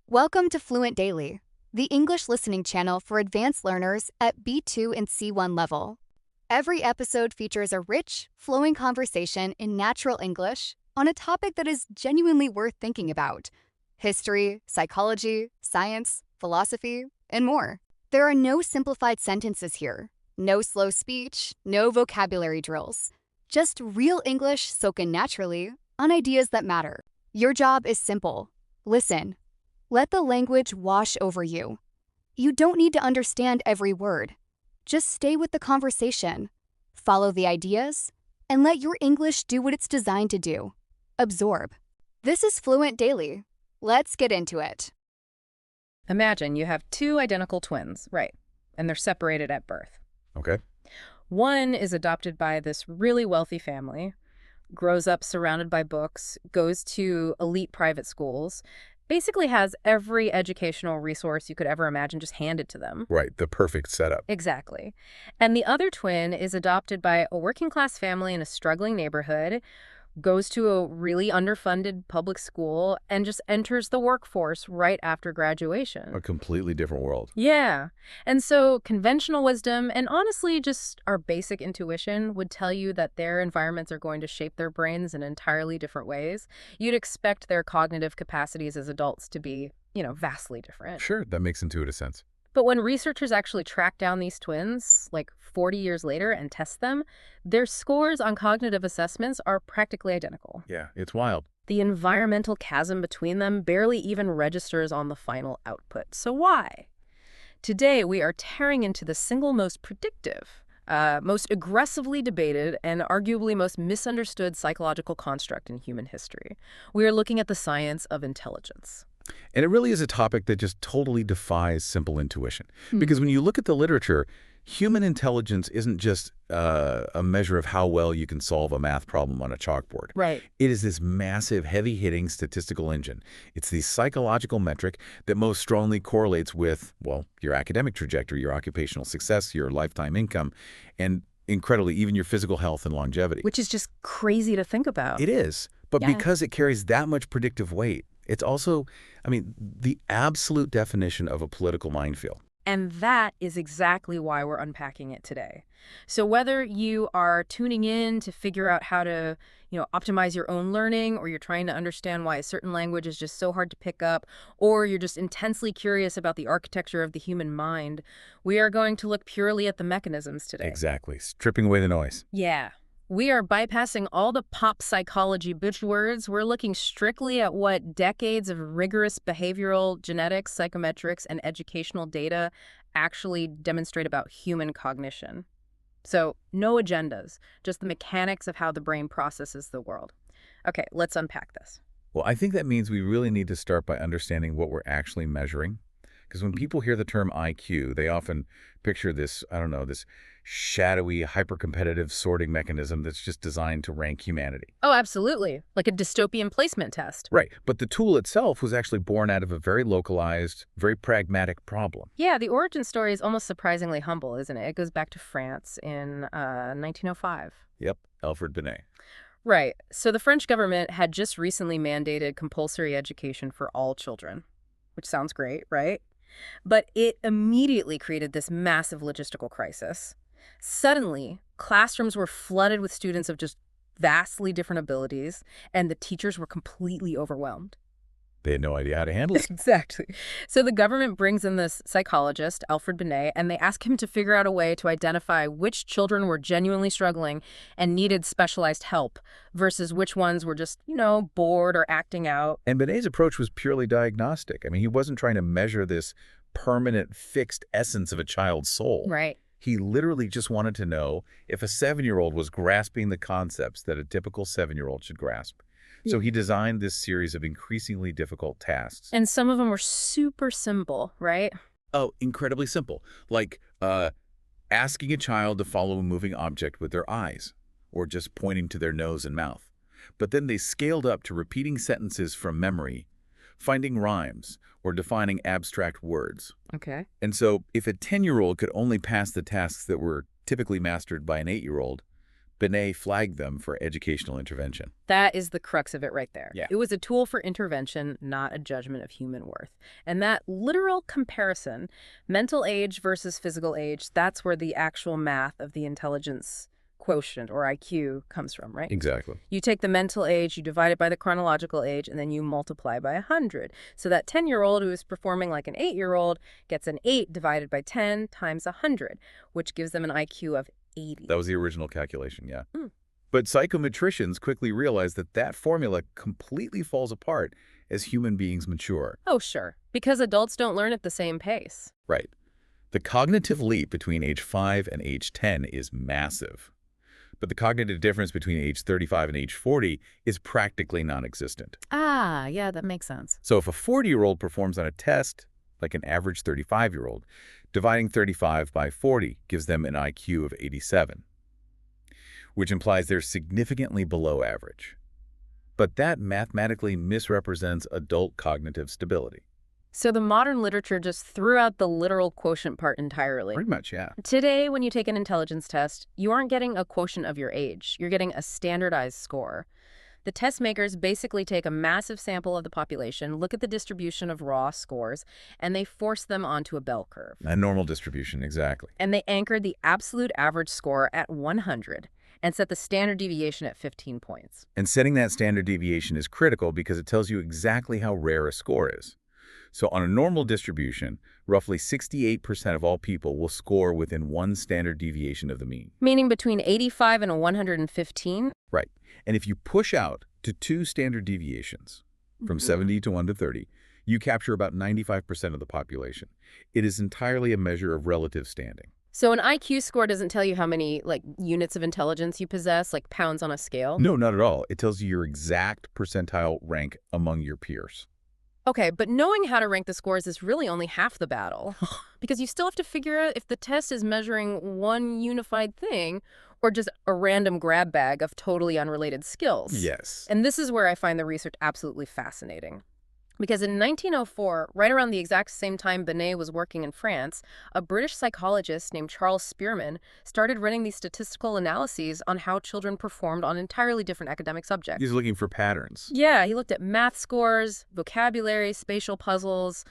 Welcome to Fluent Daily, the English listening channel for advanced learners at B2 and C1 level. Every episode features a rich, flowing conversation in natural English on a topic that is genuinely worth thinking about: history, psychology, science, philosophy, and more. There are no simplified sentences here, no slow speech, no vocabulary drills. Just real English spoken naturally on ideas that matter. Your job is simple. Listen. Let the language wash over you. You don't need to understand every word. Just stay with the conversation, follow the ideas, and let your English do what it's designed to do: absorb. This is Fluent Daily. Let's get into it. Imagine you have two identical twins, right? And they're separated at birth. Okay. One is adopted by this really wealthy family, grows up surrounded by books, goes to elite private schools, basically has every educational resource you could ever imagine just handed to them. Right, the perfect setup. Exactly. And the other twin is adopted by a working-class family in a struggling neighborhood, goes to a really underfunded public school, and just enters the workforce right after graduation. A completely different world. Yeah. And so conventional wisdom and honestly just our basic intuition would tell you that their environments are going to shape their brains in entirely different ways. You'd expect their cognitive capacities as adults to be, vastly different. Sure, that makes intuitive sense. But when researchers actually track down these twins, like 40 years later, and test them, their scores on cognitive assessments are practically identical. Yeah, it's wild. The environmental chasm between them barely even registers on the final output. So why? Today, we are tearing into the single most predictive, most aggressively debated, and arguably most misunderstood psychological construct in human history. We are looking at the science of intelligence. And it really is a topic that just totally defies simple intuition. Because when you look at the literature, human intelligence isn't just a measure of how well you can solve a math problem on a chalkboard. Right. It is this massive, heavy-hitting statistical engine. It's the psychological metric that most strongly correlates with, well, your academic trajectory, your occupational success, your lifetime income, and incredibly, even your physical health and longevity. Which is just crazy to think about. It is. But Yeah. because it carries that much predictive weight, it's also, the absolute definition of a political minefield. And that is exactly why we're unpacking it today. So whether you are tuning in to figure out how to, optimize your own learning, or you're trying to understand why a certain language is just so hard to pick up, or you're just intensely curious about the architecture of the human mind, we are going to look purely at the mechanisms today. Exactly. Stripping away the noise. Yeah. We are bypassing all the pop psychology buzzwords. We're looking strictly at what decades of rigorous behavioral, genetics, psychometrics, and educational data actually demonstrate about human cognition. So no agendas, just the mechanics of how the brain processes the world. Okay, let's unpack this. Well, I think that means we really need to start by understanding what we're actually measuring. Because when people hear the term IQ, they often picture this, this shadowy, hyper-competitive sorting mechanism that's just designed to rank humanity. Oh, absolutely. Like a dystopian placement test. Right. But the tool itself was actually born out of a very localized, very pragmatic problem. Yeah, the origin story is almost surprisingly humble, isn't it? It goes back to France in 1905. Yep, Alfred Binet. Right. So the French government had just recently mandated compulsory education for all children, which sounds great, right? But it immediately created this massive logistical crisis. Suddenly, classrooms were flooded with students of just vastly different abilities, and the teachers were completely overwhelmed. They had no idea how to handle it. Exactly. So the government brings in this psychologist, Alfred Binet, and they ask him to figure out a way to identify which children were genuinely struggling and needed specialized help versus which ones were just, bored or acting out. And Binet's approach was purely diagnostic. He wasn't trying to measure this permanent, fixed essence of a child's soul. Right. He literally just wanted to know if a 7-year-old was grasping the concepts that a typical 7-year-old should grasp. So he designed this series of increasingly difficult tasks. And some of them were super simple, right? Oh, incredibly simple. Like asking a child to follow a moving object with their eyes, or just pointing to their nose and mouth. But then they scaled up to repeating sentences from memory, finding rhymes, or defining abstract words. Okay. And so if a 10-year-old could only pass the tasks that were typically mastered by an 8-year-old, Binet flagged them for educational intervention. That is the crux of it right there. Yeah. It was a tool for intervention, not a judgment of human worth. And that literal comparison, mental age versus physical age, that's where the actual math of the intelligence quotient, or IQ, comes from, right? Exactly. You take the mental age, you divide it by the chronological age, and then you multiply by 100. So that 10-year-old who is performing like an 8-year-old gets an 8 divided by 10 times 100, which gives them an IQ of 80. That was the original calculation, yeah. But psychometricians quickly realized that that formula completely falls apart as human beings mature. Oh, sure, because adults don't learn at the same pace. Right. The cognitive leap between age 5 and age 10 is massive. But the cognitive difference between age 35 and age 40 is practically non-existent. Ah, yeah, that makes sense. So if a 40-year-old performs on a test, like an average 35-year-old, dividing 35 by 40 gives them an IQ of 87, which implies they're significantly below average. But that mathematically misrepresents adult cognitive stability. So the modern literature just threw out the literal quotient part entirely. Pretty much, yeah. Today, when you take an intelligence test, you aren't getting a quotient of your age. You're getting a standardized score. The test makers basically take a massive sample of the population, look at the distribution of raw scores, and they force them onto a bell curve. A normal distribution, exactly. And they anchored the absolute average score at 100 and set the standard deviation at 15 points. And setting that standard deviation is critical because it tells you exactly how rare a score is. So on a normal distribution, roughly 68% of all people will score within one standard deviation of the mean. Meaning between 85 and 115? Right. And if you push out to 2 standard deviations, from 70 to 1 to 30, you capture about 95% of the population. It is entirely a measure of relative standing. So an IQ score doesn't tell you how many, units of intelligence you possess, like pounds on a scale? No, not at all. It tells you your exact percentile rank among your peers. Okay, but knowing how to rank the scores is really only half the battle, because you still have to figure out if the test is measuring one unified thing or just a random grab bag of totally unrelated skills. Yes. And this is where I find the research absolutely fascinating. Because in 1904, right around the exact same time Binet was working in France, a British psychologist named Charles Spearman started running these statistical analyses on how children performed on entirely different academic subjects. He's looking for patterns. Yeah, he looked at math scores, vocabulary, spatial puzzles,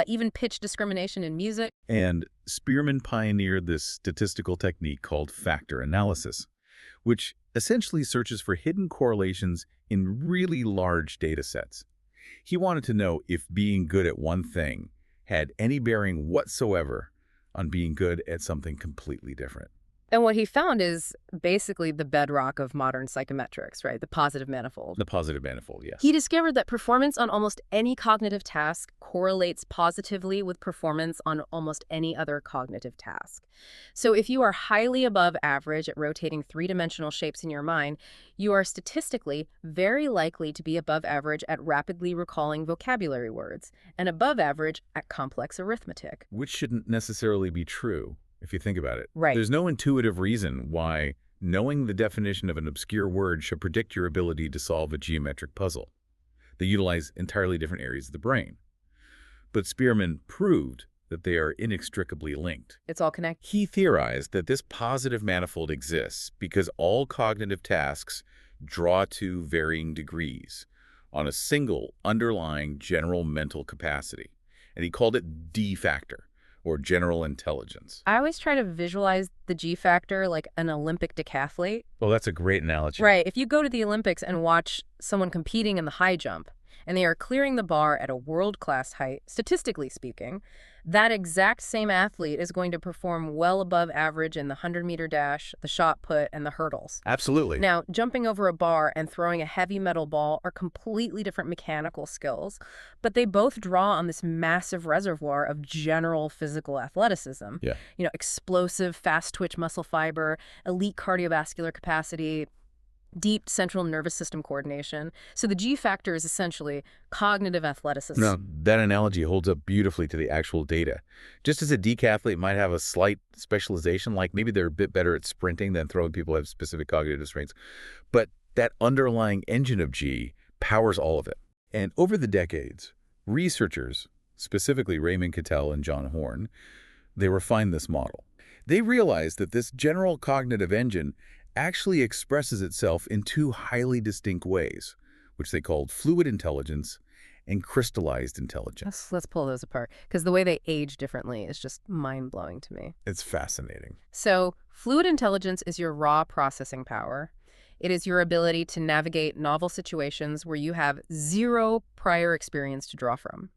even pitch discrimination in music. And Spearman pioneered this statistical technique called factor analysis, which essentially searches for hidden correlations in really large data sets. He wanted to know if being good at one thing had any bearing whatsoever on being good at something completely different. And what he found is basically the bedrock of modern psychometrics, right? The positive manifold. The positive manifold, yes. He discovered that performance on almost any cognitive task correlates positively with performance on almost any other cognitive task. So if you are highly above average at rotating three-dimensional shapes in your mind, you are statistically very likely to be above average at rapidly recalling vocabulary words and above average at complex arithmetic. Which shouldn't necessarily be true, if you think about it. Right. There's no intuitive reason why knowing the definition of an obscure word should predict your ability to solve a geometric puzzle. They utilize entirely different areas of the brain. But Spearman proved that they are inextricably linked. It's all connected. He theorized that this positive manifold exists because all cognitive tasks draw to varying degrees on a single underlying general mental capacity. And he called it D factor, or general intelligence. I always try to visualize the G factor like an Olympic decathlete. Well, that's a great analogy. Right. If you go to the Olympics and watch someone competing in the high jump, and they are clearing the bar at a world-class height, statistically speaking, that exact same athlete is going to perform well above average in the 100-meter dash, the shot put, and the hurdles. Absolutely. Now, jumping over a bar and throwing a heavy metal ball are completely different mechanical skills, but they both draw on this massive reservoir of general physical athleticism. Yeah. You know, explosive, fast-twitch muscle fiber, elite cardiovascular capacity, deep central nervous system coordination. So the G factor is essentially cognitive athleticism. No, that analogy holds up beautifully to the actual data. Just as a decathlete might have a slight specialization, like maybe they're a bit better at sprinting than throwing people who have specific cognitive strengths, but that underlying engine of G powers all of it. And over the decades, researchers, specifically Raymond Cattell and John Horn, they refined this model. They realized that this general cognitive engine actually expresses itself in two highly distinct ways, which they called fluid intelligence and crystallized intelligence. Let's pull those apart, because the way they age differently is just mind-blowing to me. It's fascinating. So, fluid intelligence is your raw processing power. It is your ability to navigate novel situations where you have zero prior experience to draw from.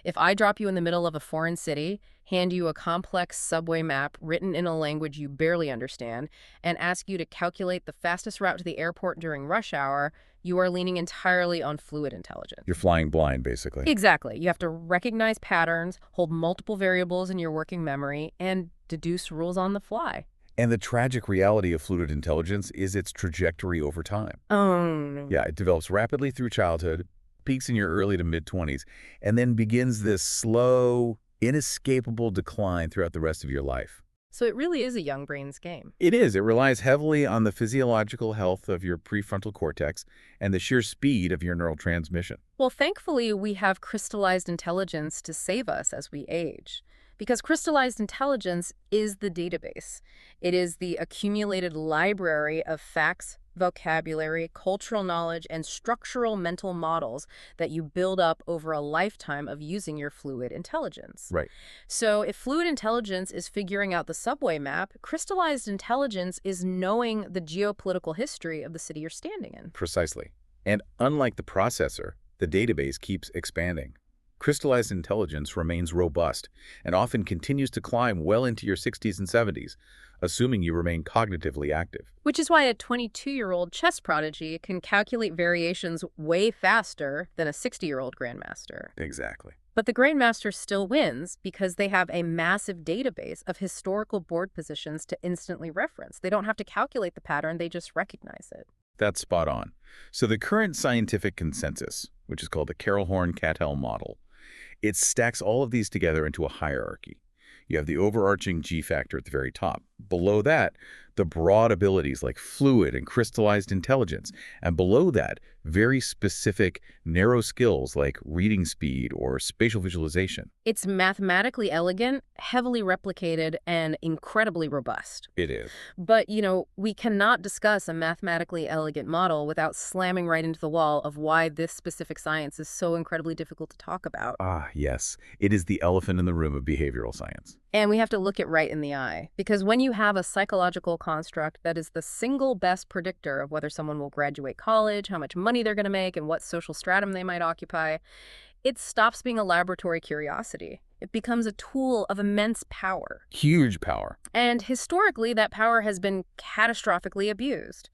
If I drop you in the middle of a foreign city, hand you a complex subway map written in a language you barely understand, and ask you to calculate the fastest route to the airport during rush hour, you are leaning entirely on fluid intelligence. You're flying blind, basically. Exactly. You have to recognize patterns, hold multiple variables in your working memory, and deduce rules on the fly. And the tragic reality of fluid intelligence is its trajectory over time. Oh. Yeah, it develops rapidly through childhood, peaks in your early to mid-20s, and then begins this slow, inescapable decline throughout the rest of your life. So it really is a young brain's game. It is. It relies heavily on the physiological health of your prefrontal cortex and the sheer speed of your neural transmission. Well, thankfully, we have crystallized intelligence to save us as we age. Because crystallized intelligence is the database. It is the accumulated library of facts, vocabulary, cultural knowledge, and structural mental models that you build up over a lifetime of using your fluid intelligence. Right. So if fluid intelligence is figuring out the subway map, crystallized intelligence is knowing the geopolitical history of the city you're standing in. Precisely. And unlike the processor, the database keeps expanding. Crystallized intelligence remains robust and often continues to climb well into your 60s and 70s, assuming you remain cognitively active. Which is why a 22-year-old chess prodigy can calculate variations way faster than a 60-year-old grandmaster. Exactly. But the grandmaster still wins because they have a massive database of historical board positions to instantly reference. They don't have to calculate the pattern, they just recognize it. That's spot on. So the current scientific consensus, which is called the Carroll-Horn-Cattell model, it stacks all of these together into a hierarchy. You have the overarching G factor at the very top. Below that, the broad abilities like fluid and crystallized intelligence. And below that, very specific, narrow skills like reading speed or spatial visualization. It's mathematically elegant, heavily replicated, and incredibly robust. It is. But, we cannot discuss a mathematically elegant model without slamming right into the wall of why this specific science is so incredibly difficult to talk about. Ah, yes. It is the elephant in the room of behavioral science. And we have to look it right in the eye. Because when you have a psychological construct that is the single best predictor of whether someone will graduate college, how much money they're going to make, and what social stratum they might occupy, it stops being a laboratory curiosity. It becomes a tool of immense power. Huge power. And historically, that power has been catastrophically abused.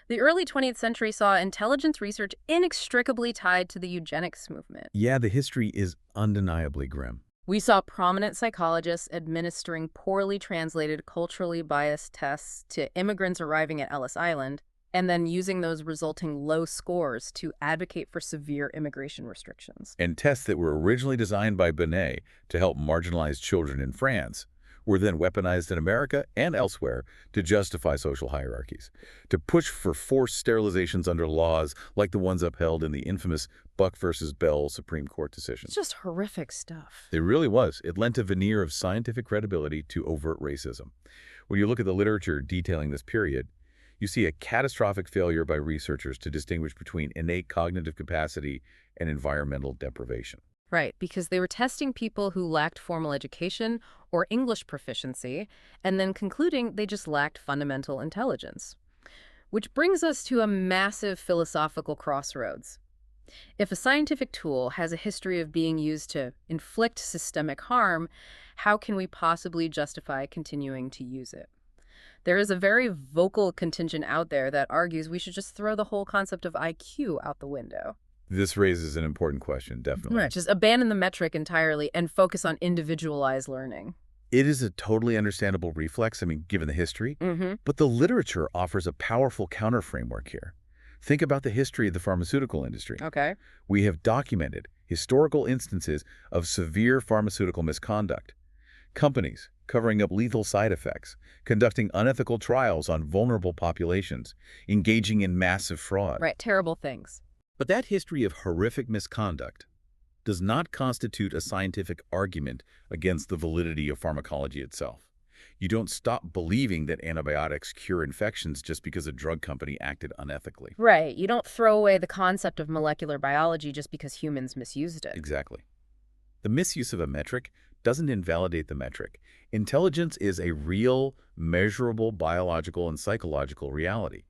The early 20th century saw intelligence research inextricably tied to the eugenics movement. Yeah, the history is undeniably grim. We saw prominent psychologists administering poorly translated, culturally biased tests to immigrants arriving at Ellis Island, and then using those resulting low scores to advocate for severe immigration restrictions. And tests that were originally designed by Binet to help marginalized children in France were then weaponized in America and elsewhere to justify social hierarchies, to push for forced sterilizations under laws like the ones upheld in the infamous Buck versus Bell Supreme Court decision. It's just horrific stuff. It really was. It lent a veneer of scientific credibility to overt racism. When you look at the literature detailing this period, you see a catastrophic failure by researchers to distinguish between innate cognitive capacity and environmental deprivation. Right, because they were testing people who lacked formal education or English proficiency, and then concluding they just lacked fundamental intelligence. Which brings us to a massive philosophical crossroads. If a scientific tool has a history of being used to inflict systemic harm, how can we possibly justify continuing to use it? There is a very vocal contingent out there that argues we should just throw the whole concept of IQ out the window. This raises an important question, definitely. Right, just abandon the metric entirely and focus on individualized learning. It is a totally understandable reflex, given the history, but the literature offers a powerful counter-framework here. Think about the history of the pharmaceutical industry. Okay. We have documented historical instances of severe pharmaceutical misconduct. Companies covering up lethal side effects, conducting unethical trials on vulnerable populations, engaging in massive fraud. Right, terrible things. But that history of horrific misconduct does not constitute a scientific argument against the validity of pharmacology itself. You don't stop believing that antibiotics cure infections just because a drug company acted unethically. Right. You don't throw away the concept of molecular biology just because humans misused it. Exactly. The misuse of a metric doesn't invalidate the metric. Intelligence is a real, measurable biological and psychological reality.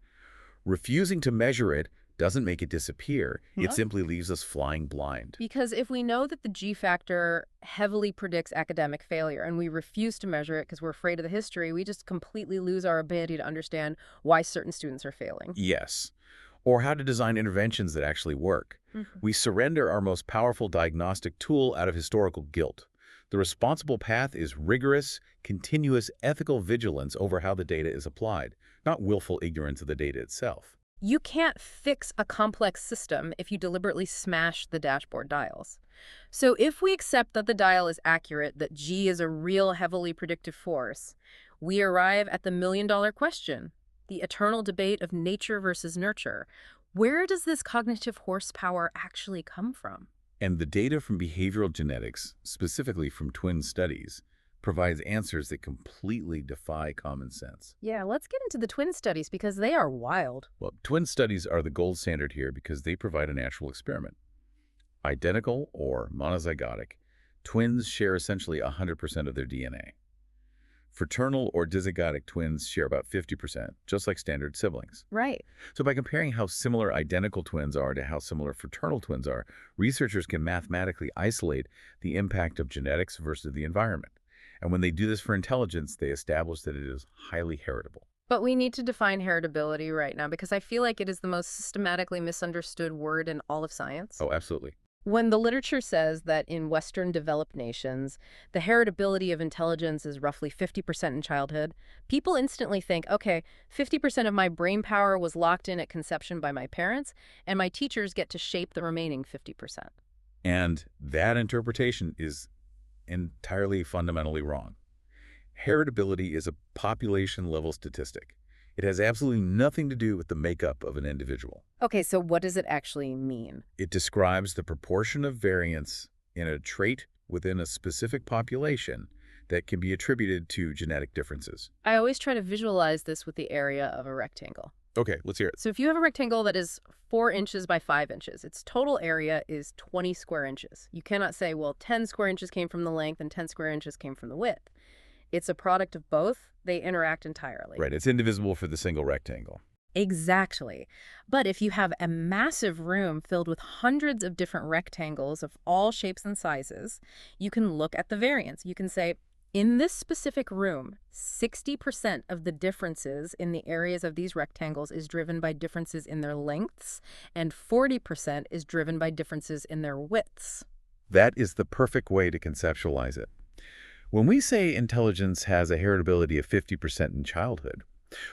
Refusing to measure it doesn't make it disappear. It simply leaves us flying blind. Because if we know that the G factor heavily predicts academic failure and we refuse to measure it because we're afraid of the history, we just completely lose our ability to understand why certain students are failing. Yes. Or how to design interventions that actually work. We surrender our most powerful diagnostic tool out of historical guilt. The responsible path is rigorous, continuous ethical vigilance over how the data is applied, not willful ignorance of the data itself. You can't fix a complex system if you deliberately smash the dashboard dials. So if we accept that the dial is accurate, that G is a real heavily predictive force, we arrive at the million-dollar question, the eternal debate of nature versus nurture. Where does this cognitive horsepower actually come from? And the data from behavioral genetics, specifically from twin studies, provides answers that completely defy common sense. Yeah, let's get into the twin studies because they are wild. Well, twin studies are the gold standard here because they provide an actual experiment. Identical or monozygotic, twins share essentially 100% of their DNA. Fraternal or dizygotic twins share about 50%, just like standard siblings. Right. So by comparing how similar identical twins are to how similar fraternal twins are, researchers can mathematically isolate the impact of genetics versus the environment. And when they do this for intelligence, they establish that it is highly heritable. But we need to define heritability right now because I feel like it is the most systematically misunderstood word in all of science. Oh, absolutely. When the literature says that in Western developed nations, the heritability of intelligence is roughly 50% in childhood, people instantly think, okay, 50% of my brain power was locked in at conception by my parents, and my teachers get to shape the remaining 50%. And that interpretation is entirely fundamentally wrong. Heritability is a population-level statistic. It has absolutely nothing to do with the makeup of an individual. Okay, so what does it actually mean? It describes the proportion of variance in a trait within a specific population that can be attributed to genetic differences. I always try to visualize this with the area of a rectangle. Okay, let's hear it. So if you have a rectangle that is 4 inches by 5 inches, its total area is 20 square inches. You cannot say, well, 10 square inches came from the length and 10 square inches came from the width. It's a product of both. They interact entirely. Right, it's indivisible for the single rectangle. Exactly. But if you have a massive room filled with hundreds of different rectangles of all shapes and sizes, you can look at the variance. You can say, in this specific room, 60% of the differences in the areas of these rectangles is driven by differences in their lengths, and 40% is driven by differences in their widths. That is the perfect way to conceptualize it. When we say intelligence has a heritability of 50% in childhood,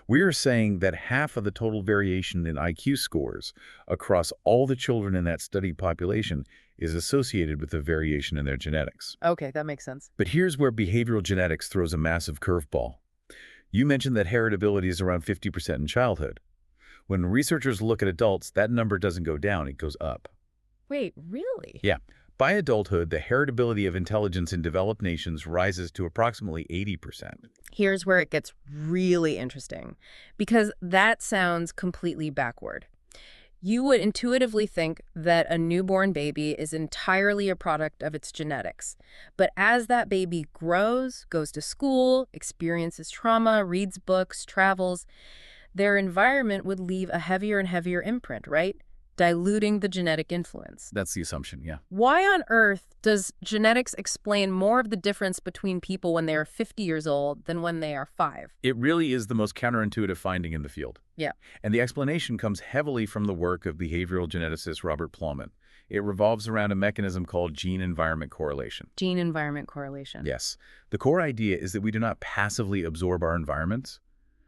we are saying that half of the total variation in IQ scores across all the children in that studied population is associated with the variation in their genetics. Okay, that makes sense. But here's where behavioral genetics throws a massive curveball. You mentioned that heritability is around 50% in childhood. When researchers look at adults, that number doesn't go down, it goes up. Wait, really? Yeah. By adulthood, the heritability of intelligence in developed nations rises to approximately 80%. Here's where it gets really interesting, because that sounds completely backward. You would intuitively think that a newborn baby is entirely a product of its genetics. But as that baby grows, goes to school, experiences trauma, reads books, travels, their environment would leave a heavier and heavier imprint, right? Diluting the genetic influence. That's the assumption, yeah. Why on earth does genetics explain more of the difference between people when they are 50 years old than when they are 5? It really is the most counterintuitive finding in the field. Yeah. And the explanation comes heavily from the work of behavioral geneticist Robert Plowman. It revolves around a mechanism called gene-environment correlation. Gene-environment correlation. Yes. The core idea is that we do not passively absorb our environments.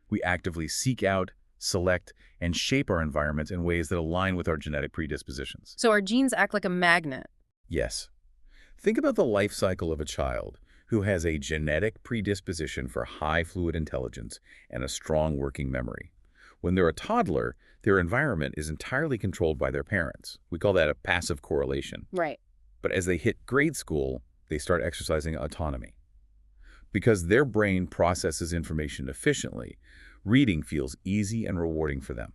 We actively seek out, select, and shape our environments in ways that align with our genetic predispositions. So our genes act like a magnet. Yes. Think about the life cycle of a child who has a genetic predisposition for high fluid intelligence and a strong working memory. When they're a toddler, their environment is entirely controlled by their parents. We call that a passive correlation. Right. But as they hit grade school, they start exercising autonomy. Because their brain processes information efficiently, reading feels easy and rewarding for them.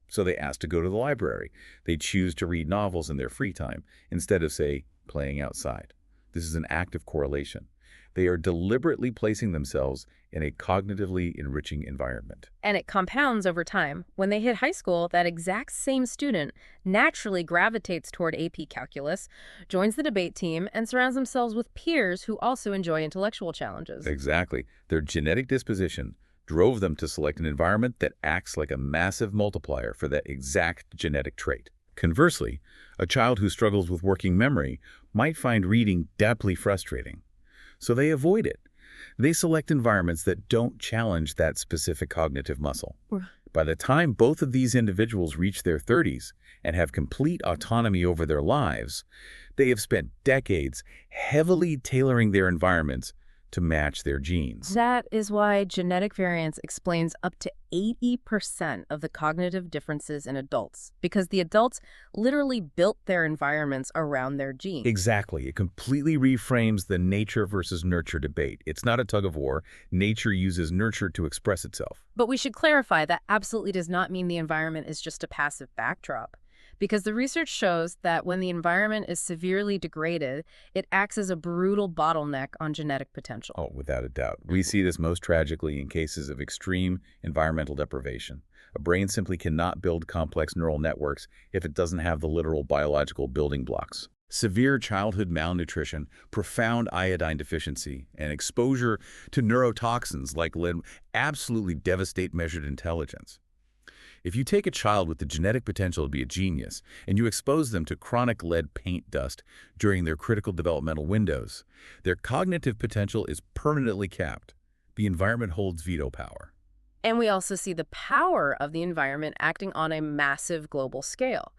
So they ask to go to the library. They choose to read novels in their free time instead of, say, playing outside. This is an active correlation. They are deliberately placing themselves in a cognitively enriching environment. And it compounds over time. When they hit high school, that exact same student naturally gravitates toward AP Calculus, joins the debate team, and surrounds themselves with peers who also enjoy intellectual challenges. Exactly. Their genetic disposition drove them to select an environment that acts like a massive multiplier for that exact genetic trait. Conversely, a child who struggles with working memory might find reading deeply frustrating. So they avoid it. They select environments that don't challenge that specific cognitive muscle. By the time both of these individuals reach their 30s and have complete autonomy over their lives, they have spent decades heavily tailoring their environments to match their genes. That is why genetic variance explains up to 80% of the cognitive differences in adults, because the adults literally built their environments around their genes. Exactly. It completely reframes the nature versus nurture debate. It's not a tug of war. Nature uses nurture to express itself. But we should clarify that absolutely does not mean the environment is just a passive backdrop. Because the research shows that when the environment is severely degraded, it acts as a brutal bottleneck on genetic potential. Oh, without a doubt. We see this most tragically in cases of extreme environmental deprivation. A brain simply cannot build complex neural networks if it doesn't have the literal biological building blocks. Severe childhood malnutrition, profound iodine deficiency, and exposure to neurotoxins like lead absolutely devastate measured intelligence. If you take a child with the genetic potential to be a genius and you expose them to chronic lead paint dust during their critical developmental windows, their cognitive potential is permanently capped. The environment holds veto power. And we also see the power of the environment acting on a massive global scale,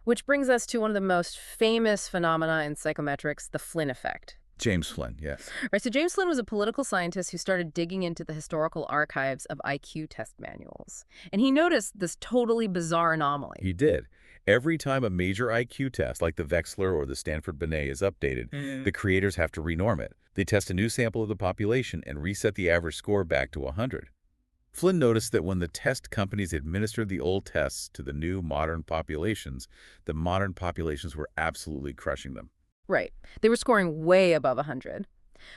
which brings us to one of the most famous phenomena in psychometrics, the Flynn effect. James Flynn, yes. Right, so James Flynn was a political scientist who started digging into the historical archives of IQ test manuals. And he noticed this totally bizarre anomaly. He did. Every time a major IQ test, like the Wechsler or the Stanford-Binet, is updated, the creators have to renorm it. They test a new sample of the population and reset the average score back to 100. Flynn noticed that when the test companies administered the old tests to the new modern populations, the modern populations were absolutely crushing them. Right. They were scoring way above 100.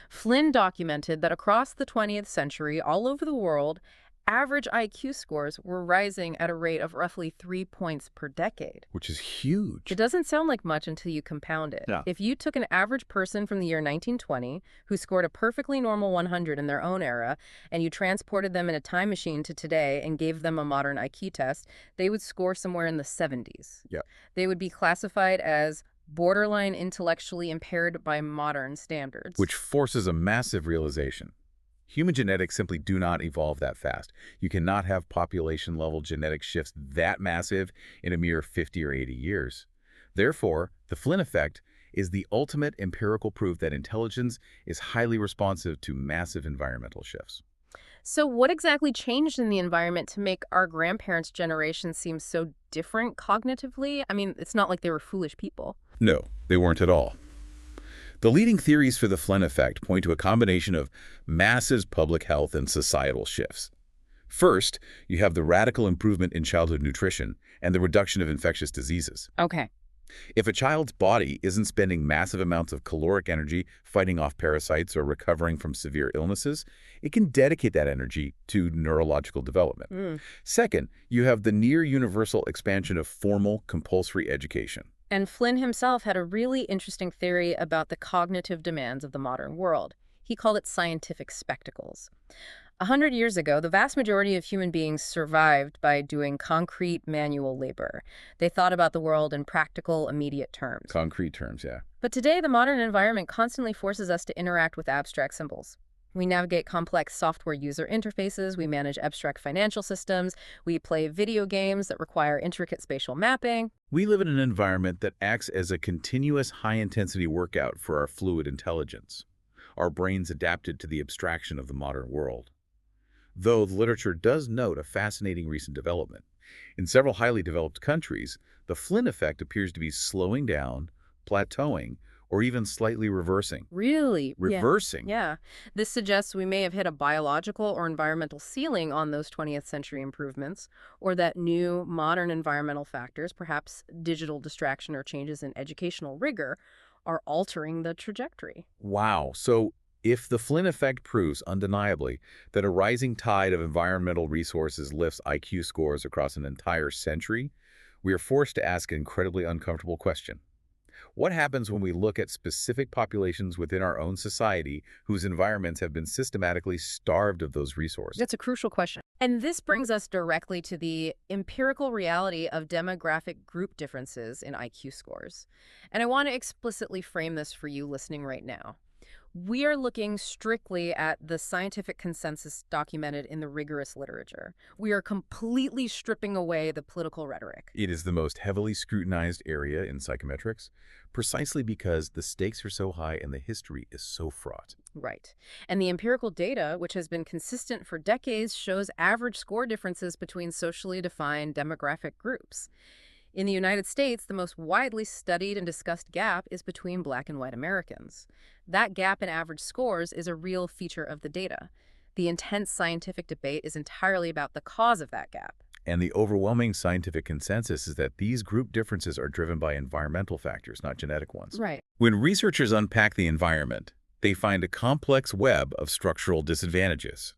Flynn documented that across the 20th century, all over the world, average IQ scores were rising at a rate of roughly 3 points per decade. Which is huge. It doesn't sound like much until you compound it. Yeah. If you took an average person from the year 1920 who scored a perfectly normal 100 in their own era, and you transported them in a time machine to today and gave them a modern IQ test, they would score somewhere in the 70s. Yeah. They would be classified as borderline intellectually impaired by modern standards. Which forces a massive realization. Human genetics simply do not evolve that fast. You cannot have population-level genetic shifts that massive in a mere 50 or 80 years. Therefore, the Flynn effect is the ultimate empirical proof that intelligence is highly responsive to massive environmental shifts. So what exactly changed in the environment to make our grandparents' generation seem so different cognitively? I mean, it's not like they were foolish people. No, they weren't at all. The leading theories for the Flynn effect point to a combination of massive public health and societal shifts. First, you have the radical improvement in childhood nutrition and the reduction of infectious diseases. Okay. If a child's body isn't spending massive amounts of caloric energy fighting off parasites or recovering from severe illnesses, it can dedicate that energy to neurological development. Second, you have the near-universal expansion of formal, compulsory education. And Flynn himself had a really interesting theory about the cognitive demands of the modern world. He called it scientific spectacles. 100 years ago, the vast majority of human beings survived by doing concrete manual labor. They thought about the world in practical, immediate terms. Concrete terms, yeah. But today, the modern environment constantly forces us to interact with abstract symbols. We navigate complex software user interfaces, we manage abstract financial systems, we play video games that require intricate spatial mapping. We live in an environment that acts as a continuous high-intensity workout for our fluid intelligence. Our brains adapted to the abstraction of the modern world. Though the literature does note a fascinating recent development. In several highly developed countries, the Flynn effect appears to be slowing down, plateauing, or even slightly reversing. Really? Yeah. Reversing? Yeah. This suggests we may have hit a biological or environmental ceiling on those 20th century improvements, or that new, modern environmental factors, perhaps digital distraction or changes in educational rigor, are altering the trajectory. Wow. So if the Flynn effect proves undeniably that a rising tide of environmental resources lifts IQ scores across an entire century, we are forced to ask an incredibly uncomfortable question. What happens when we look at specific populations within our own society whose environments have been systematically starved of those resources? That's a crucial question. And this brings us directly to the empirical reality of demographic group differences in IQ scores. And I want to explicitly frame this for you listening right now. We are looking strictly at the scientific consensus documented in the rigorous literature. We are completely stripping away the political rhetoric. It is the most heavily scrutinized area in psychometrics, precisely because the stakes are so high and the history is so fraught. Right. And the empirical data, which has been consistent for decades, shows average score differences between socially defined demographic groups. In the United States, the most widely studied and discussed gap is between Black and white Americans. That gap in average scores is a real feature of the data. The intense scientific debate is entirely about the cause of that gap. And the overwhelming scientific consensus is that these group differences are driven by environmental factors, not genetic ones. Right. When researchers unpack the environment, they find a complex web of structural disadvantages.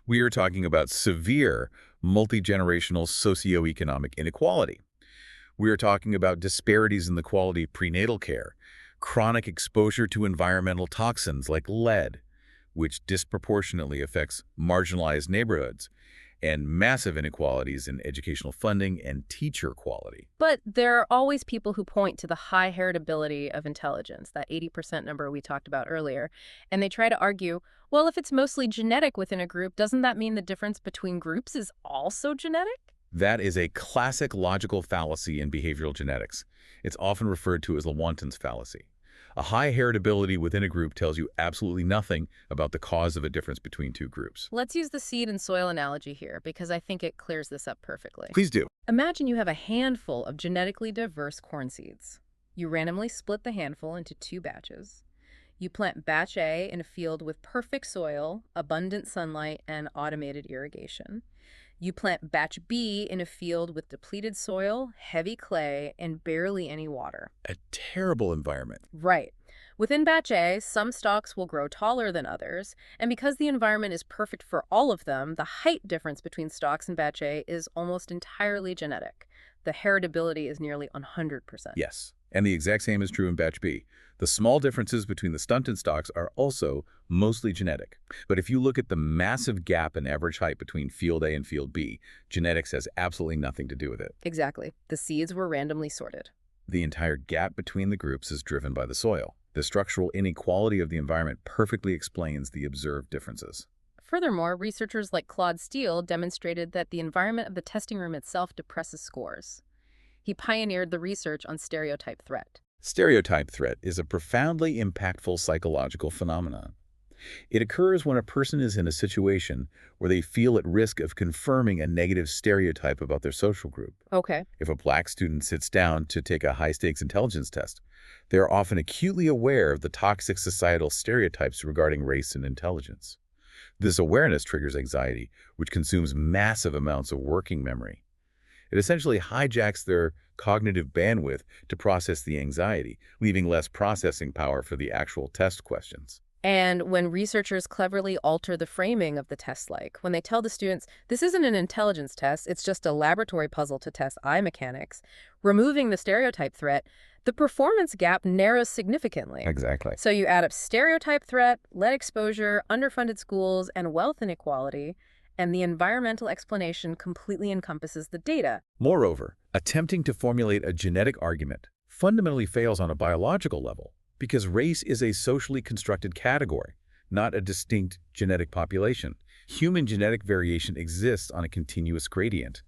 We are talking about severe multi-generational socioeconomic inequality. We are talking about disparities in the quality of prenatal care, chronic exposure to environmental toxins like lead, which disproportionately affects marginalized neighborhoods, and massive inequalities in educational funding and teacher quality. But there are always people who point to the high heritability of intelligence, that 80% number we talked about earlier, and they try to argue, well, if it's mostly genetic within a group, doesn't that mean the difference between groups is also genetic? That is a classic logical fallacy in behavioral genetics. It's often referred to as Lewontin's fallacy. A high heritability within a group tells you absolutely nothing about the cause of a difference between two groups. Let's use the seed and soil analogy here, because I think it clears this up perfectly. Please do. Imagine you have a handful of genetically diverse corn seeds. You randomly split the handful into 2 batches. You plant batch A in a field with perfect soil, abundant sunlight, and automated irrigation. You plant batch B in a field with depleted soil, heavy clay, and barely any water. A terrible environment. Right. Within batch A, some stalks will grow taller than others, and because the environment is perfect for all of them, the height difference between stalks in batch A is almost entirely genetic. The heritability is nearly 100%. Yes, and the exact same is true in batch B. The small differences between the stunted stalks are also mostly genetic. But if you look at the massive gap in average height between field A and field B, genetics has absolutely nothing to do with it. Exactly. The seeds were randomly sorted. The entire gap between the groups is driven by the soil. The structural inequality of the environment perfectly explains the observed differences. Furthermore, researchers like Claude Steele demonstrated that the environment of the testing room itself depresses scores. He pioneered the research on stereotype threat. Stereotype threat is a profoundly impactful psychological phenomenon. It occurs when a person is in a situation where they feel at risk of confirming a negative stereotype about their social group. Okay. If a Black student sits down to take a high-stakes intelligence test, they are often acutely aware of the toxic societal stereotypes regarding race and intelligence. This awareness triggers anxiety, which consumes massive amounts of working memory. It essentially hijacks their cognitive bandwidth to process the anxiety, leaving less processing power for the actual test questions. And when researchers cleverly alter the framing of the test, like when they tell the students, this isn't an intelligence test, it's just a laboratory puzzle to test eye mechanics, removing the stereotype threat, the performance gap narrows significantly. Exactly. So you add up stereotype threat, lead exposure, underfunded schools, and wealth inequality, and the environmental explanation completely encompasses the data. Moreover, attempting to formulate a genetic argument fundamentally fails on a biological level because race is a socially constructed category, not a distinct genetic population. Human genetic variation exists on a continuous gradient.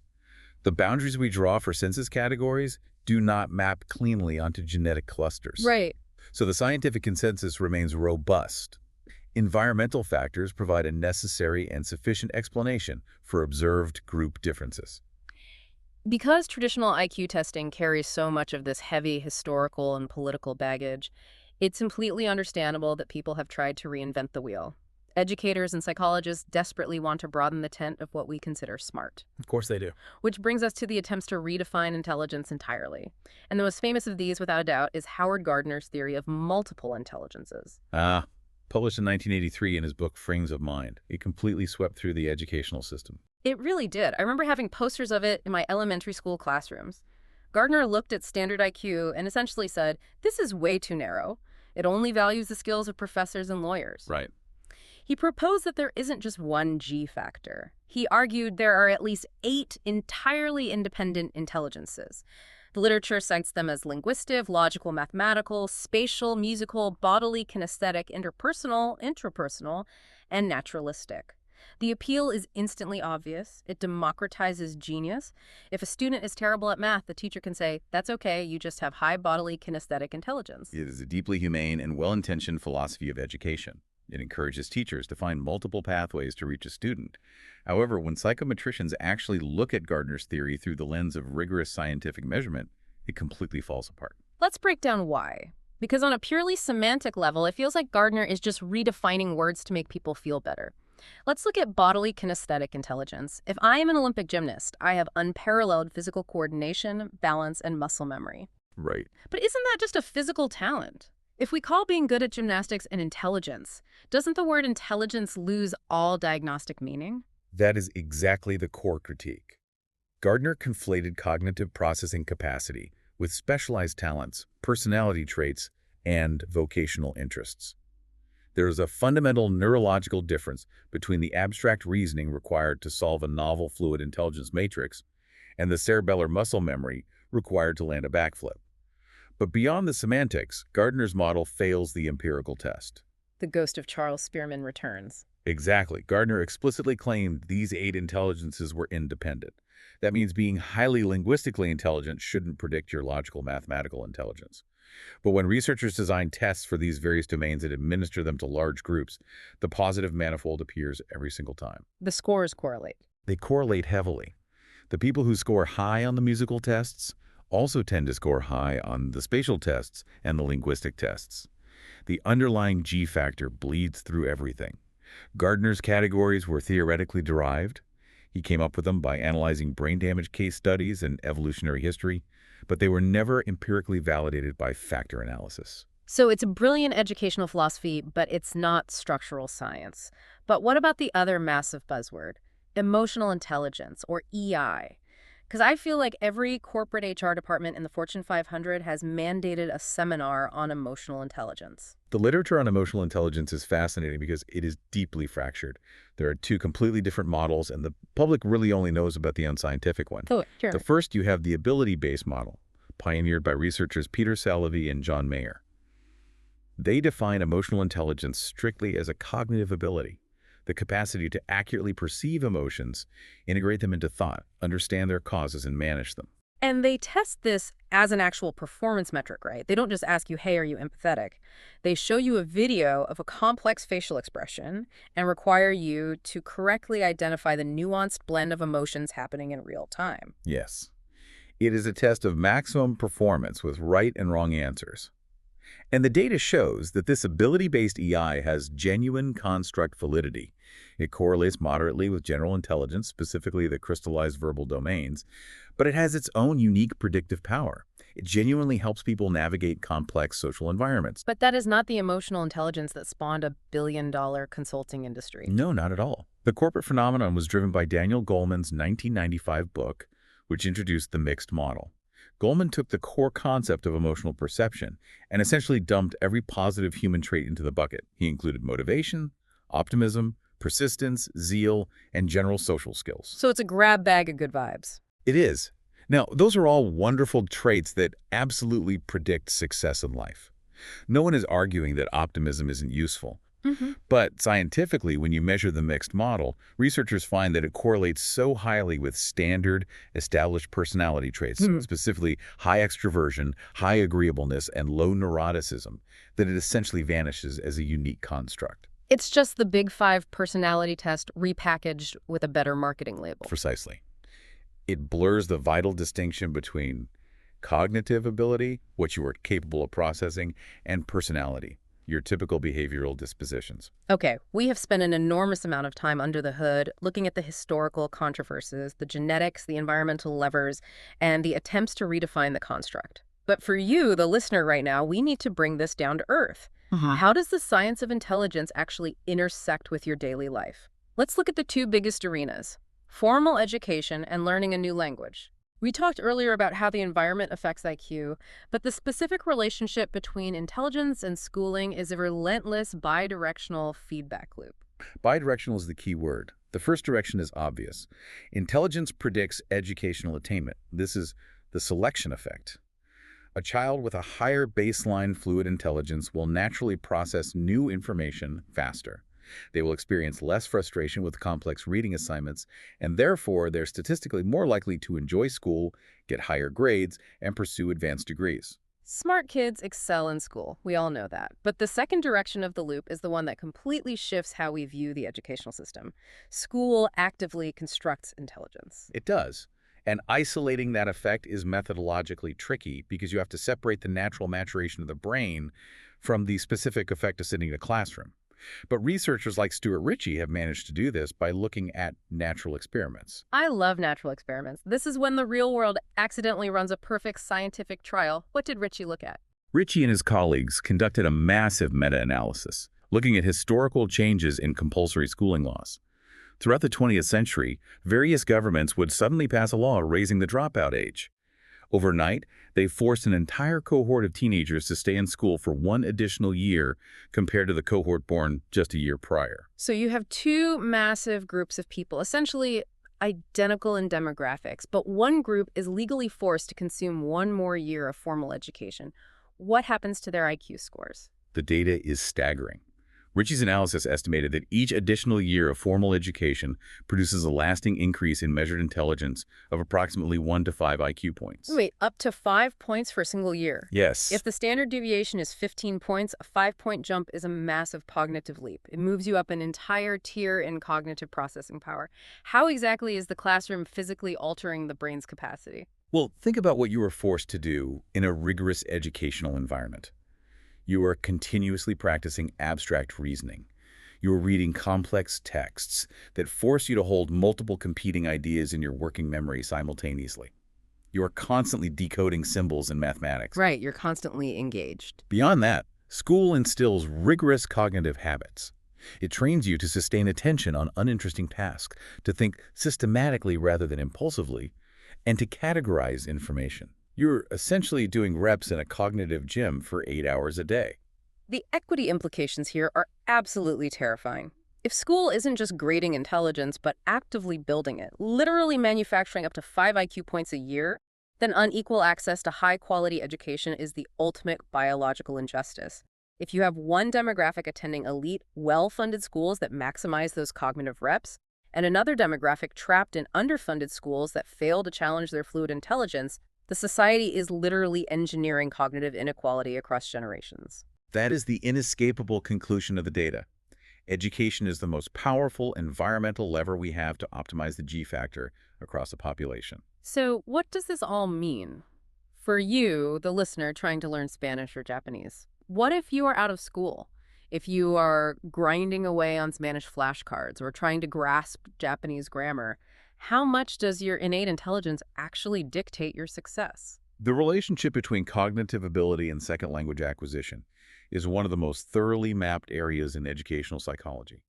The boundaries we draw for census categories do not map cleanly onto genetic clusters. Right. So the scientific consensus remains robust. Environmental factors provide a necessary and sufficient explanation for observed group differences. Because traditional IQ testing carries so much of this heavy historical and political baggage, It's completely understandable that people have tried to reinvent the wheel. Educators and psychologists desperately want to broaden the tent of what we consider smart. Of course they do. Which brings us to the attempts to redefine intelligence entirely. And the most famous of these, without a doubt, is Howard Gardner's theory of multiple intelligences. Published in 1983 in his book Frames of Mind. It completely swept through the educational system. It really did. I remember having posters of it in my elementary school classrooms. Gardner looked at standard IQ and essentially said, this is way too narrow. It only values the skills of professors and lawyers. Right. He proposed that there isn't just one G factor. He argued there are at least 8 entirely independent intelligences. The literature cites them as linguistic, logical, mathematical, spatial, musical, bodily, kinesthetic, interpersonal, intrapersonal, and naturalistic. The appeal is instantly obvious. It democratizes genius. If a student is terrible at math, the teacher can say, that's okay, you just have high bodily kinesthetic intelligence. It is a deeply humane and well-intentioned philosophy of education. It encourages teachers to find multiple pathways to reach a student. However, when psychometricians actually look at Gardner's theory through the lens of rigorous scientific measurement, it completely falls apart. Let's break down why. Because on a purely semantic level, it feels like Gardner is just redefining words to make people feel better. Let's look at bodily kinesthetic intelligence. If I am an Olympic gymnast, I have unparalleled physical coordination, balance, and muscle memory. Right. But isn't that just a physical talent? If we call being good at gymnastics an intelligence, doesn't the word intelligence lose all diagnostic meaning? That is exactly the core critique. Gardner conflated cognitive processing capacity with specialized talents, personality traits, and vocational interests. There is a fundamental neurological difference between the abstract reasoning required to solve a novel fluid intelligence matrix and the cerebellar muscle memory required to land a backflip. But beyond the semantics, Gardner's model fails the empirical test. The ghost of Charles Spearman returns. Exactly. Gardner explicitly claimed these 8 intelligences were independent. That means being highly linguistically intelligent shouldn't predict your logical mathematical intelligence. But when researchers design tests for these various domains and administer them to large groups, the positive manifold appears every single time. The scores correlate. They correlate heavily. The people who score high on the musical tests also tend to score high on the spatial tests and the linguistic tests. The underlying G factor bleeds through everything. Gardner's categories were theoretically derived. He came up with them by analyzing brain damage case studies and evolutionary history, but they were never empirically validated by factor analysis. So it's a brilliant educational philosophy, but it's not structural science. But what about the other massive buzzword, emotional intelligence, or EI? Because I feel like every corporate HR department in the Fortune 500 has mandated a seminar on emotional intelligence. The literature on emotional intelligence is fascinating because it is deeply fractured. There are 2 completely different models, and the public really only knows about the unscientific one. Oh, sure. The first, you have the ability-based model, pioneered by researchers Peter Salovey and John Mayer. They define emotional intelligence strictly as a cognitive ability, the capacity to accurately perceive emotions, integrate them into thought, understand their causes, and manage them. And they test this as an actual performance metric, right? They don't just ask you, hey, are you empathetic? They show you a video of a complex facial expression and require you to correctly identify the nuanced blend of emotions happening in real time. Yes. It is a test of maximum performance with right and wrong answers. And the data shows that this ability-based EI has genuine construct validity. It correlates moderately with general intelligence, specifically the crystallized verbal domains, but it has its own unique predictive power. It genuinely helps people navigate complex social environments. But that is not the emotional intelligence that spawned a billion-dollar consulting industry. No, not at all. The corporate phenomenon was driven by Daniel Goleman's 1995 book, which introduced the mixed model. Goleman took the core concept of emotional perception and essentially dumped every positive human trait into the bucket. He included motivation, optimism, persistence, zeal, and general social skills. So it's a grab bag of good vibes. It is. Now, those are all wonderful traits that absolutely predict success in life. No one is arguing that optimism isn't useful. But scientifically, when you measure the mixed model, researchers find that it correlates so highly with standard, established personality traits, specifically high extroversion, high agreeableness, and low neuroticism, that it essentially vanishes as a unique construct. It's just the Big 5 personality test repackaged with a better marketing label. Precisely. It blurs the vital distinction between cognitive ability, what you are capable of processing, and personality, your typical behavioral dispositions. Okay, we have spent an enormous amount of time under the hood looking at the historical controversies, the genetics, the environmental levers, and the attempts to redefine the construct. But for you, the listener right now, we need to bring this down to earth. How does the science of intelligence actually intersect with your daily life? Let's look at the two biggest arenas: formal education and learning a new language. We talked earlier about how the environment affects IQ, but the specific relationship between intelligence and schooling is a relentless bidirectional feedback loop. Bidirectional is the key word. The first direction is obvious. Intelligence predicts educational attainment. This is the selection effect. A child with a higher baseline fluid intelligence will naturally process new information faster. They will experience less frustration with complex reading assignments, and therefore they're statistically more likely to enjoy school, get higher grades, and pursue advanced degrees. Smart kids excel in school. We all know that. But the second direction of the loop is the one that completely shifts how we view the educational system. School actively constructs intelligence. It does. And isolating that effect is methodologically tricky because you have to separate the natural maturation of the brain from the specific effect of sitting in a classroom. But researchers like Stuart Ritchie have managed to do this by looking at natural experiments. I love natural experiments. This is when the real world accidentally runs a perfect scientific trial. What did Ritchie look at? Ritchie and his colleagues conducted a massive meta-analysis, looking at historical changes in compulsory schooling laws. Throughout the 20th century, various governments would suddenly pass a law raising the dropout age. Overnight, they forced an entire cohort of teenagers to stay in school for one additional year compared to the cohort born just a year prior. So you have two massive groups of people, essentially identical in demographics, but one group is legally forced to consume one more year of formal education. What happens to their IQ scores? The data is staggering. Ritchie's analysis estimated that each additional year of formal education produces a lasting increase in measured intelligence of approximately 1 to 5 IQ points. Wait, up to 5 points for a single year? Yes. If the standard deviation is 15 points, a 5-point jump is a massive cognitive leap. It moves you up an entire tier in cognitive processing power. How exactly is the classroom physically altering the brain's capacity? Well, think about what you were forced to do in a rigorous educational environment. You are continuously practicing abstract reasoning. You are reading complex texts that force you to hold multiple competing ideas in your working memory simultaneously. You are constantly decoding symbols in mathematics. Right, you're constantly engaged. Beyond that, school instills rigorous cognitive habits. It trains you to sustain attention on uninteresting tasks, to think systematically rather than impulsively, and to categorize information. You're essentially doing reps in a cognitive gym for 8 hours a day. The equity implications here are absolutely terrifying. If school isn't just grading intelligence, but actively building it, literally manufacturing up to 5 IQ points a year, then unequal access to high-quality education is the ultimate biological injustice. If you have one demographic attending elite, well-funded schools that maximize those cognitive reps, and another demographic trapped in underfunded schools that fail to challenge their fluid intelligence, the society is literally engineering cognitive inequality across generations. That is the inescapable conclusion of the data. Education is the most powerful environmental lever we have to optimize the G factor across a population. So what does this all mean? For you, the listener trying to learn Spanish or Japanese, what if you are out of school? If you are grinding away on Spanish flashcards or trying to grasp Japanese grammar, how much does your innate intelligence actually dictate your success? The relationship between cognitive ability and second language acquisition is one of the most thoroughly mapped areas in educational psychology.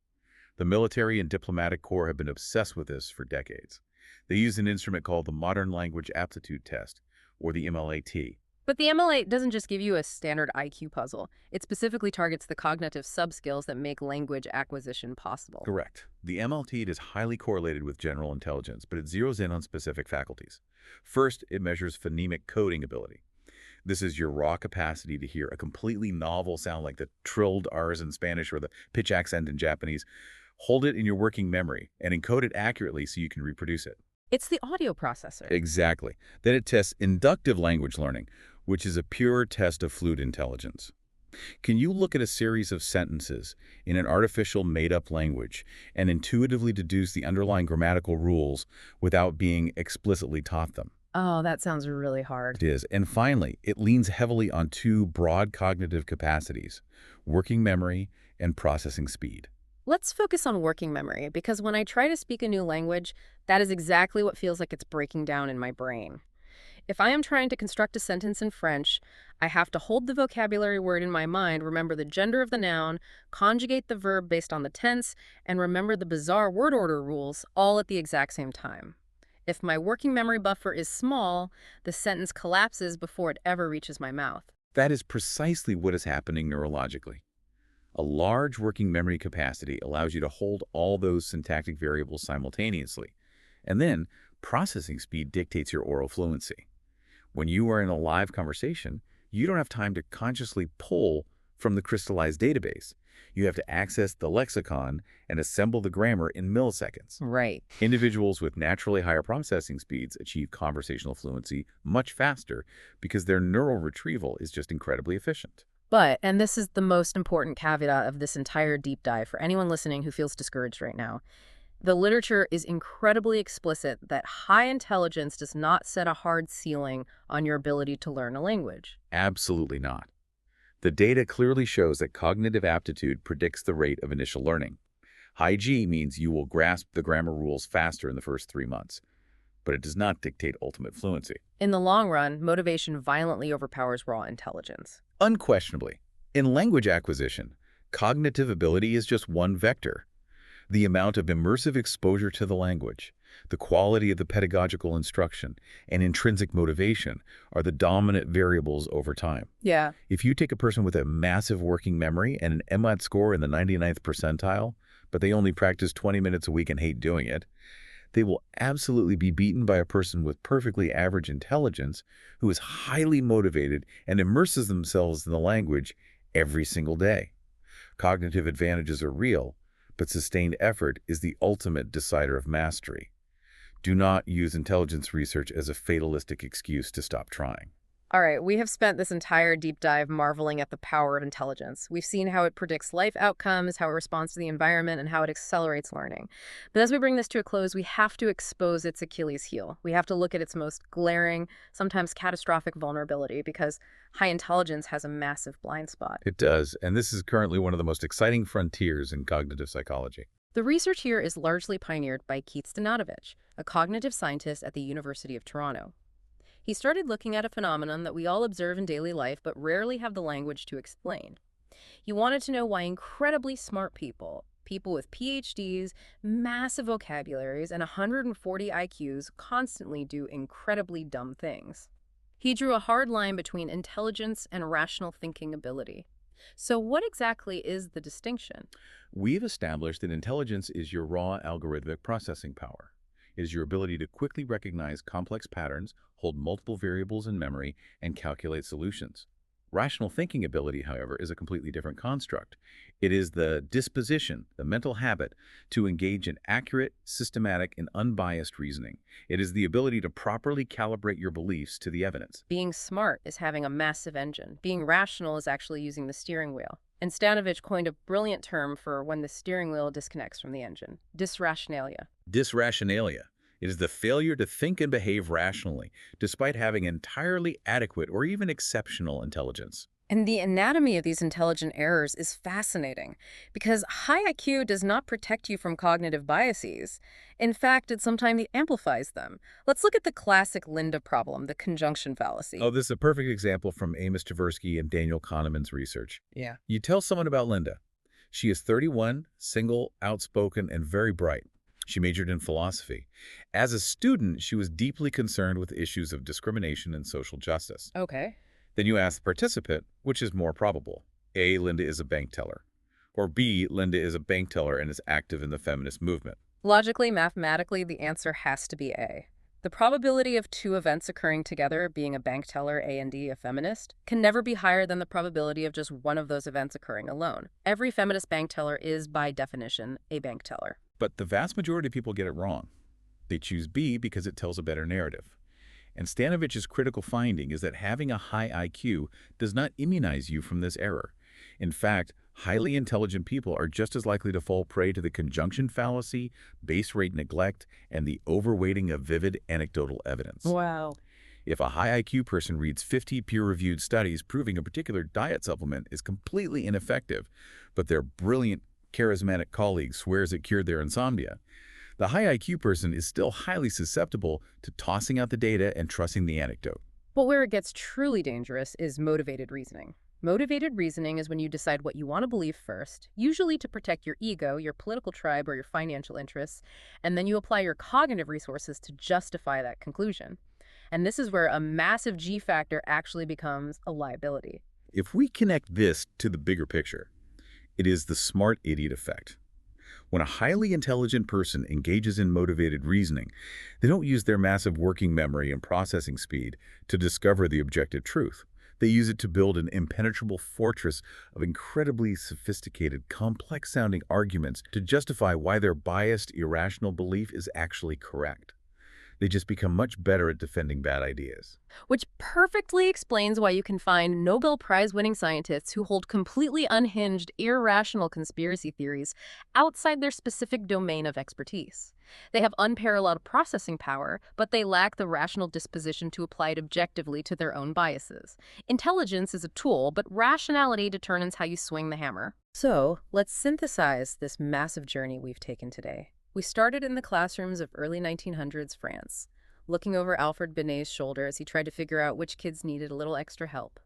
The military and diplomatic corps have been obsessed with this for decades. They use an instrument called the Modern Language Aptitude Test, or the MLAT. But the MLA doesn't just give you a standard IQ puzzle. It specifically targets the cognitive subskills that make language acquisition possible. Correct. The MLT is highly correlated with general intelligence, but it zeroes in on specific faculties. First, it measures phonemic coding ability. This is your raw capacity to hear a completely novel sound like the trilled R's in Spanish or the pitch accent in Japanese. Hold it in your working memory and encode it accurately so you can reproduce it. It's the audio processor. Exactly. Then it tests inductive language learning, which is a pure test of fluid intelligence. Can you look at a series of sentences in an artificial made-up language and intuitively deduce the underlying grammatical rules without being explicitly taught them? Oh, that sounds really hard. It is. And finally, it leans heavily on two broad cognitive capacities, working memory and processing speed. Let's focus on working memory, because when I try to speak a new language, that is exactly what feels like it's breaking down in my brain. If I am trying to construct a sentence in French, I have to hold the vocabulary word in my mind, remember the gender of the noun, conjugate the verb based on the tense, and remember the bizarre word order rules all at the exact same time. If my working memory buffer is small, the sentence collapses before it ever reaches my mouth. That is precisely what is happening neurologically. A large working memory capacity allows you to hold all those syntactic variables simultaneously, and then processing speed dictates your oral fluency. When you are in a live conversation, you don't have time to consciously pull from the crystallized database. You have to access the lexicon and assemble the grammar in milliseconds. Right. Individuals with naturally higher processing speeds achieve conversational fluency much faster because their neural retrieval is just incredibly efficient. But, and this is the most important caveat of this entire deep dive for anyone listening who feels discouraged right now, the literature is incredibly explicit that high intelligence does not set a hard ceiling on your ability to learn a language. Absolutely not. The data clearly shows that cognitive aptitude predicts the rate of initial learning. High G means you will grasp the grammar rules faster in the first 3 months, but it does not dictate ultimate fluency. In the long run, motivation violently overpowers raw intelligence. Unquestionably, in language acquisition, cognitive ability is just one vector. The amount of immersive exposure to the language, the quality of the pedagogical instruction, and intrinsic motivation are the dominant variables over time. Yeah. If you take a person with a massive working memory and an MLAT score in the 99th percentile, but they only practice 20 minutes a week and hate doing it, they will absolutely be beaten by a person with perfectly average intelligence who is highly motivated and immerses themselves in the language every single day. Cognitive advantages are real, but sustained effort is the ultimate decider of mastery. Do not use intelligence research as a fatalistic excuse to stop trying. All right, we have spent this entire deep dive marveling at the power of intelligence. We've seen how it predicts life outcomes, how it responds to the environment, and how it accelerates learning. But as we bring this to a close, we have to expose its Achilles heel. We have to look at its most glaring, sometimes catastrophic vulnerability, because high intelligence has a massive blind spot. It does, and this is currently one of the most exciting frontiers in cognitive psychology. The research here is largely pioneered by Keith Stanatovich, a cognitive scientist at the University of Toronto. He started looking at a phenomenon that we all observe in daily life but rarely have the language to explain. He wanted to know why incredibly smart people, people with PhDs, massive vocabularies, and 140 IQs constantly do incredibly dumb things. He drew a hard line between intelligence and rational thinking ability. So what exactly is the distinction? We've established that intelligence is your raw algorithmic processing power. It is your ability to quickly recognize complex patterns, hold multiple variables in memory, and calculate solutions. Rational thinking ability, however, is a completely different construct. It is the disposition, the mental habit, to engage in accurate, systematic, and unbiased reasoning. It is the ability to properly calibrate your beliefs to the evidence. Being smart is having a massive engine. Being rational is actually using the steering wheel. And Stanatovich coined a brilliant term for when the steering wheel disconnects from the engine: dysrationalia. Dysrationalia. It is the failure to think and behave rationally, despite having entirely adequate or even exceptional intelligence. And the anatomy of these intelligent errors is fascinating, because high IQ does not protect you from cognitive biases. In fact, it sometimes amplifies them. Let's look at the classic Linda problem, the conjunction fallacy. Oh, this is a perfect example from Amos Tversky and Daniel Kahneman's research. Yeah. You tell someone about Linda. She is 31, single, outspoken, and very bright. She majored in philosophy. As a student, she was deeply concerned with issues of discrimination and social justice. Okay. Then you ask the participant, which is more probable? A, Linda is a bank teller. Or B, Linda is a bank teller and is active in the feminist movement. Logically, mathematically, the answer has to be A. The probability of two events occurring together, being a bank teller, A, and D, a feminist, can never be higher than the probability of just one of those events occurring alone. Every feminist bank teller is, by definition, a bank teller. But the vast majority of people get it wrong. They choose B because it tells a better narrative. And Stanovich's critical finding is that having a high IQ does not immunize you from this error. In fact, highly intelligent people are just as likely to fall prey to the conjunction fallacy, base rate neglect, and the overweighting of vivid anecdotal evidence. Wow. If a high IQ person reads 50 peer-reviewed studies proving a particular diet supplement is completely ineffective, but their brilliant, charismatic colleague swears it cured their insomnia, the high IQ person is still highly susceptible to tossing out the data and trusting the anecdote. But where it gets truly dangerous is motivated reasoning. Motivated reasoning is when you decide what you want to believe first, usually to protect your ego, your political tribe, or your financial interests, and then you apply your cognitive resources to justify that conclusion. And this is where a massive G factor actually becomes a liability. If we connect this to the bigger picture, it is the smart idiot effect. When a highly intelligent person engages in motivated reasoning, they don't use their massive working memory and processing speed to discover the objective truth. They use it to build an impenetrable fortress of incredibly sophisticated, complex-sounding arguments to justify why their biased, irrational belief is actually correct. They just become much better at defending bad ideas. Which perfectly explains why you can find Nobel Prize-winning scientists who hold completely unhinged, irrational conspiracy theories outside their specific domain of expertise. They have unparalleled processing power, but they lack the rational disposition to apply it objectively to their own biases. Intelligence is a tool, but rationality determines how you swing the hammer. So, let's synthesize this massive journey we've taken today. We started in the classrooms of early 1900s France, looking over Alfred Binet's shoulder as he tried to figure out which kids needed a little extra help.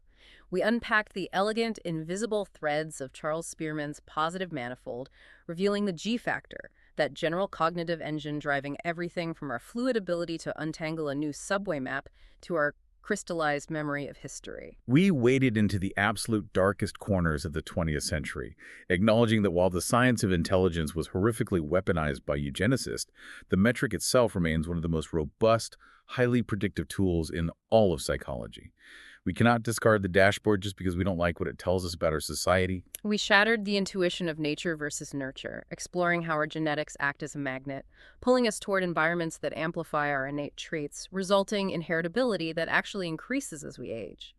We unpacked the elegant, invisible threads of Charles Spearman's positive manifold, revealing the G factor, that general cognitive engine driving everything from our fluid ability to untangle a new subway map to our crystallized memory of history. We waded into the absolute darkest corners of the 20th century, acknowledging that while the science of intelligence was horrifically weaponized by eugenicists, the metric itself remains one of the most robust, highly predictive tools in all of psychology. We cannot discard the dashboard just because we don't like what it tells us about our society. We shattered the intuition of nature versus nurture, exploring how our genetics act as a magnet, pulling us toward environments that amplify our innate traits, resulting in heritability that actually increases as we age.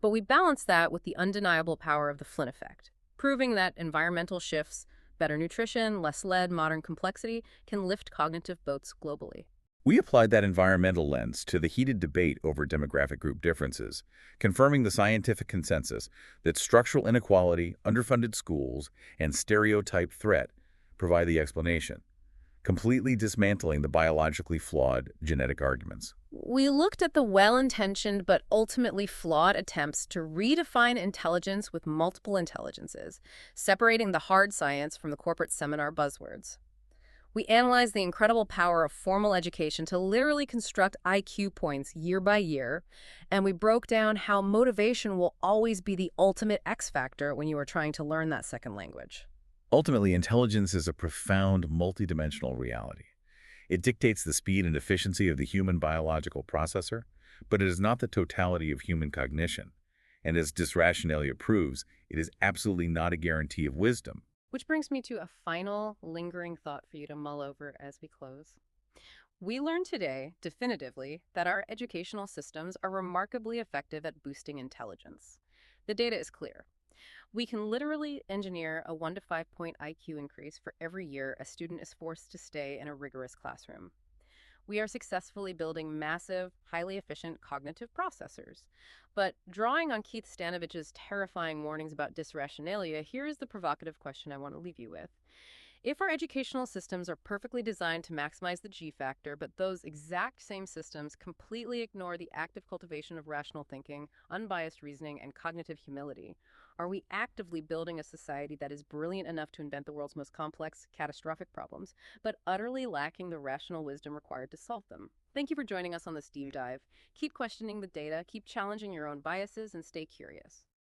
But we balance that with the undeniable power of the Flynn effect, proving that environmental shifts, better nutrition, less lead, modern complexity, can lift cognitive boats globally. We applied that environmental lens to the heated debate over demographic group differences, confirming the scientific consensus that structural inequality, underfunded schools, and stereotype threat provide the explanation, completely dismantling the biologically flawed genetic arguments. We looked at the well-intentioned but ultimately flawed attempts to redefine intelligence with multiple intelligences, separating the hard science from the corporate seminar buzzwords. We analyzed the incredible power of formal education to literally construct IQ points year by year, and we broke down how motivation will always be the ultimate X factor when you are trying to learn that second language. Ultimately, intelligence is a profound, multidimensional reality. It dictates the speed and efficiency of the human biological processor, but it is not the totality of human cognition. And as Disrationalia proves, it is absolutely not a guarantee of wisdom. Which brings me to a final lingering thought for you to mull over as we close. We learned today, definitively, that our educational systems are remarkably effective at boosting intelligence. The data is clear. We can literally engineer a 1 to 5 point IQ increase for every year a student is forced to stay in a rigorous classroom. We are successfully building massive, highly efficient cognitive processors. But drawing on Keith Stanovich's terrifying warnings about disrationalia, here is the provocative question I want to leave you with. If our educational systems are perfectly designed to maximize the G factor, but those exact same systems completely ignore the active cultivation of rational thinking, unbiased reasoning, and cognitive humility, are we actively building a society that is brilliant enough to invent the world's most complex, catastrophic problems, but utterly lacking the rational wisdom required to solve them? Thank you for joining us on this deep dive. Keep questioning the data, keep challenging your own biases, and stay curious.